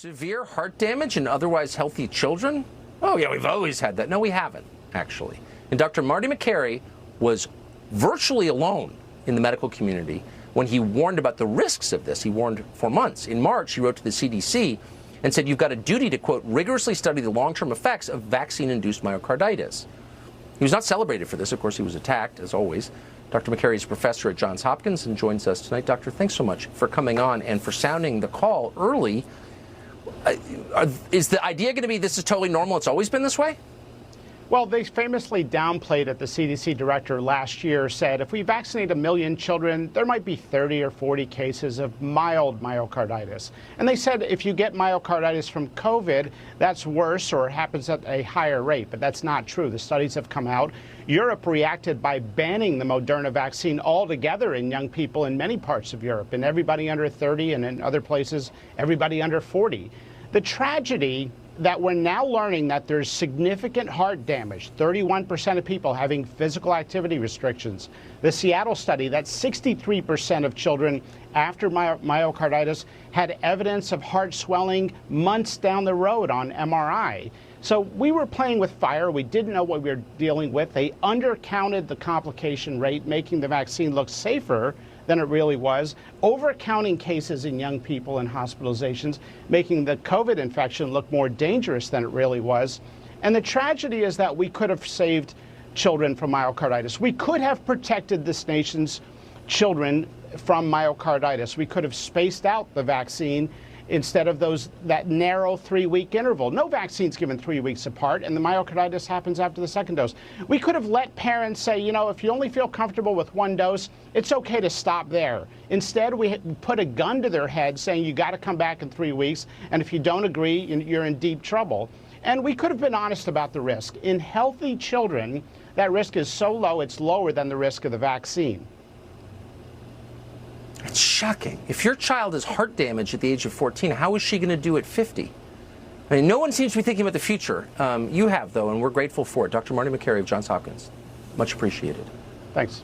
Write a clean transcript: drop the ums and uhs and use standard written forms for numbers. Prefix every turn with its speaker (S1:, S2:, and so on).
S1: Severe heart damage in otherwise healthy children? Oh, yeah, we've always had that. No, we haven't, actually. And Dr. Marty Makaray was virtually alone in the medical community when he warned about the risks of this. He warned for months. In March, he wrote to the CDC and said, you've got a duty to, quote, rigorously study the long-term effects of vaccine-induced myocarditis. He was not celebrated for this. Of course, he was attacked, as always. Dr. Makaray is a professor at Johns Hopkins and joins us tonight. Doctor, thanks so much for coming on and for sounding the call early. Is the idea going to be this is totally normal, it's always been this way?
S2: Well, they famously downplayed it. The CDC director last year said if we vaccinate 1 million children, there might be 30 or 40 cases of mild myocarditis. And they said if you get myocarditis from COVID, that's worse or happens at a higher rate. But that's not true. The studies have come out. Europe reacted by banning the Moderna vaccine altogether in young people in many parts of Europe, and everybody under 30, and in other places, everybody under 40. The tragedy that we're now learning that there's significant heart damage, 31% of people having physical activity restrictions. The Seattle study, that 63% of children after myocarditis had evidence of heart swelling months down the road on MRI. So we were playing with fire. We didn't know what we were dealing with. They undercounted the complication rate, making the vaccine look safer than it really was, overcounting cases in young people and hospitalizations, making the COVID infection look more dangerous than it really was. And the tragedy is that we could have saved children from myocarditis. We could have protected this nation's children from myocarditis. We could have spaced out the vaccine instead of that narrow 3-week interval. No vaccine's given 3 weeks apart, and the myocarditis happens after the second dose. We could have let parents say, you know, if you only feel comfortable with 1 dose, it's okay to stop there. Instead, we put a gun to their head saying you got to come back in 3 weeks, and if you don't agree, you're in deep trouble. And we could have been honest about the risk. In healthy children, that risk is so low, it's lower than the risk of the vaccine.
S1: It's shocking. If your child is heart damaged at the age of 14, how is she going to do at 50? I mean, no one seems to be thinking about the future. You have, though, and we're grateful for it. Dr. Marty Makaray of Johns Hopkins. Much appreciated.
S2: Thanks.